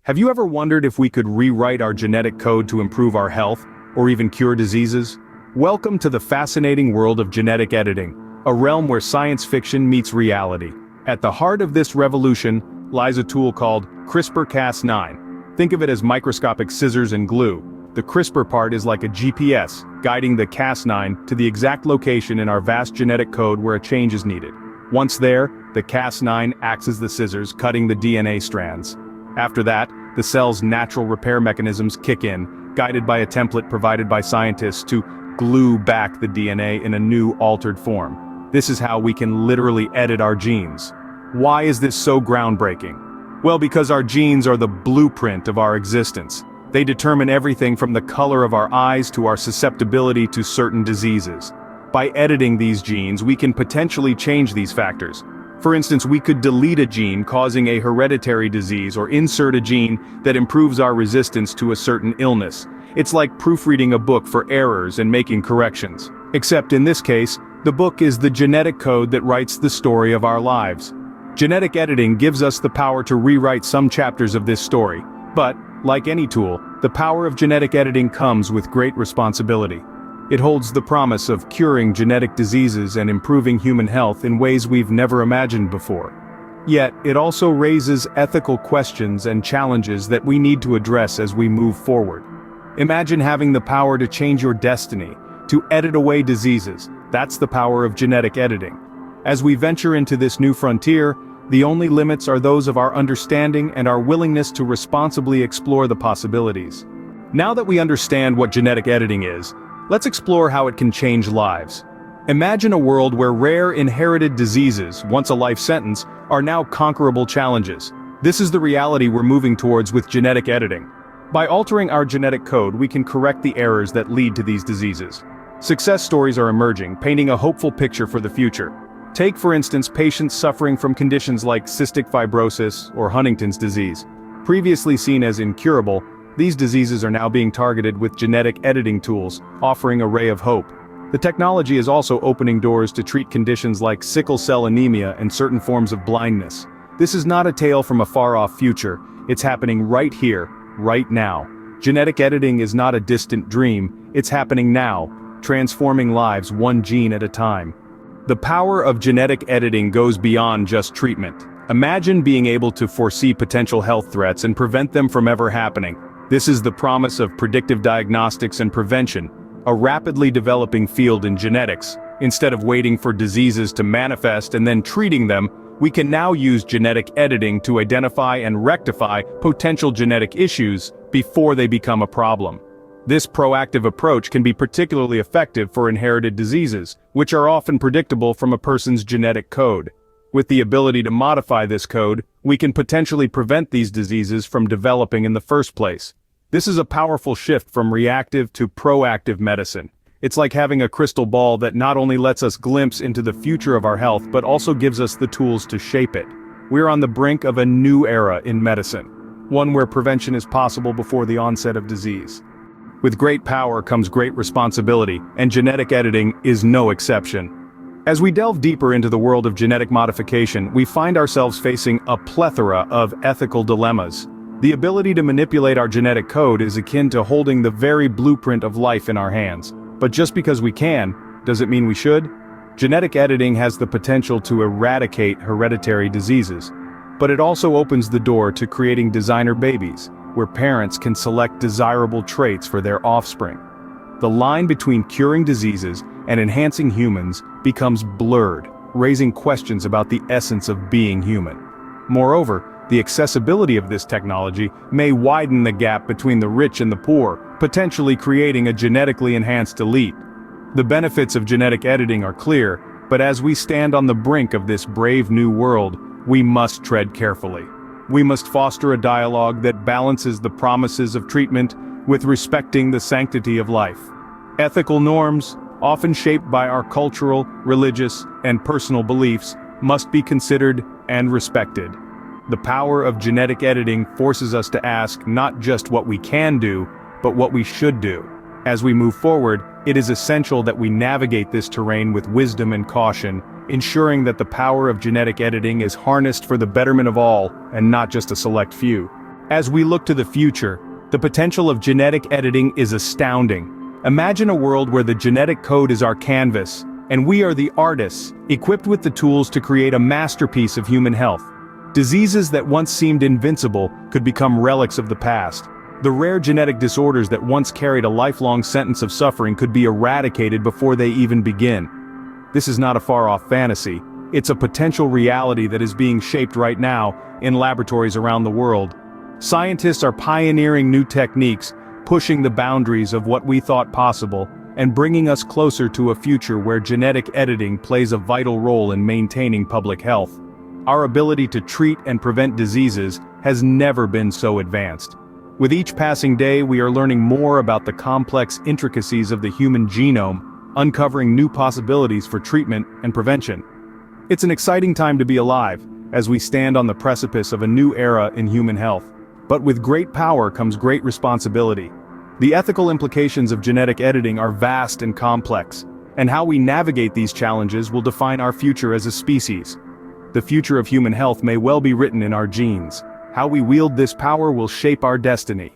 Have you ever wondered if we could rewrite our genetic code to improve our health, or even cure diseases? Welcome to the fascinating world of genetic editing, a realm where science fiction meets reality. At the heart of this revolution lies a tool called CRISPR-Cas9. Think of it as microscopic scissors and glue. The CRISPR part is like a GPS, guiding the Cas9 to the exact location in our vast genetic code where a change is needed. Once there, the Cas9 acts as the scissors, cutting the DNA strands. After that, the cell's natural repair mechanisms kick in, guided by a template provided by scientists to glue back the DNA in a new, altered form. This is how we can literally edit our genes. Why is this so groundbreaking? Well, because our genes are the blueprint of our existence. They determine everything from the color of our eyes to our susceptibility to certain diseases. By editing these genes, we can potentially change these factors. For instance, we could delete a gene causing a hereditary disease or insert a gene that improves our resistance to a certain illness. It's like proofreading a book for errors and making corrections. Except in this case, the book is the genetic code that writes the story of our lives. Genetic editing gives us the power to rewrite some chapters of this story. But, like any tool, the power of genetic editing comes with great responsibility. It holds the promise of curing genetic diseases and improving human health in ways we've never imagined before. Yet, it also raises ethical questions and challenges that we need to address as we move forward. Imagine having the power to change your destiny, to edit away diseases. That's the power of genetic editing. As we venture into this new frontier, the only limits are those of our understanding and our willingness to responsibly explore the possibilities. Now that we understand what genetic editing is, let's explore how it can change lives. Imagine a world where rare inherited diseases, once a life sentence, are now conquerable challenges. This is the reality we're moving towards with genetic editing. By altering our genetic code, we can correct the errors that lead to these diseases. Success stories are emerging, painting a hopeful picture for the future. Take, for instance, patients suffering from conditions like cystic fibrosis or Huntington's disease. Previously seen as incurable, these diseases are now being targeted with genetic editing tools, offering a ray of hope. The technology is also opening doors to treat conditions like sickle cell anemia and certain forms of blindness. This is not a tale from a far-off future, it's happening right here, right now. Genetic editing is not a distant dream, it's happening now, transforming lives one gene at a time. The power of genetic editing goes beyond just treatment. Imagine being able to foresee potential health threats and prevent them from ever happening. This is the promise of predictive diagnostics and prevention, a rapidly developing field in genetics. Instead of waiting for diseases to manifest and then treating them, we can now use genetic editing to identify and rectify potential genetic issues before they become a problem. This proactive approach can be particularly effective for inherited diseases, which are often predictable from a person's genetic code. With the ability to modify this code, we can potentially prevent these diseases from developing in the first place. This is a powerful shift from reactive to proactive medicine. It's like having a crystal ball that not only lets us glimpse into the future of our health but also gives us the tools to shape it. We're on the brink of a new era in medicine, one where prevention is possible before the onset of disease. With great power comes great responsibility, and genetic editing is no exception. As we delve deeper into the world of genetic modification, we find ourselves facing a plethora of ethical dilemmas. The ability to manipulate our genetic code is akin to holding the very blueprint of life in our hands. But just because we can, does it mean we should? Genetic editing has the potential to eradicate hereditary diseases. But it also opens the door to creating designer babies, where parents can select desirable traits for their offspring. The line between curing diseases and enhancing humans becomes blurred, raising questions about the essence of being human. Moreover, the accessibility of this technology may widen the gap between the rich and the poor, potentially creating a genetically enhanced elite. The benefits of genetic editing are clear, but as we stand on the brink of this brave new world, we must tread carefully. We must foster a dialogue that balances the promises of treatment with respecting the sanctity of life. Ethical norms, often shaped by our cultural, religious, and personal beliefs, must be considered and respected. The power of genetic editing forces us to ask not just what we can do, but what we should do. As we move forward, it is essential that we navigate this terrain with wisdom and caution, ensuring that the power of genetic editing is harnessed for the betterment of all, and not just a select few. As we look to the future, the potential of genetic editing is astounding. Imagine a world where the genetic code is our canvas, and we are the artists, equipped with the tools to create a masterpiece of human health. Diseases that once seemed invincible could become relics of the past. The rare genetic disorders that once carried a lifelong sentence of suffering could be eradicated before they even begin. This is not a far-off fantasy. It's a potential reality that is being shaped right now in laboratories around the world. Scientists are pioneering new techniques, pushing the boundaries of what we thought possible, and bringing us closer to a future where genetic editing plays a vital role in maintaining public health. Our ability to treat and prevent diseases has never been so advanced. With each passing day, we are learning more about the complex intricacies of the human genome, uncovering new possibilities for treatment and prevention. It's an exciting time to be alive, as we stand on the precipice of a new era in human health. But with great power comes great responsibility. The ethical implications of genetic editing are vast and complex, and how we navigate these challenges will define our future as a species. The future of human health may well be written in our genes. How we wield this power will shape our destiny.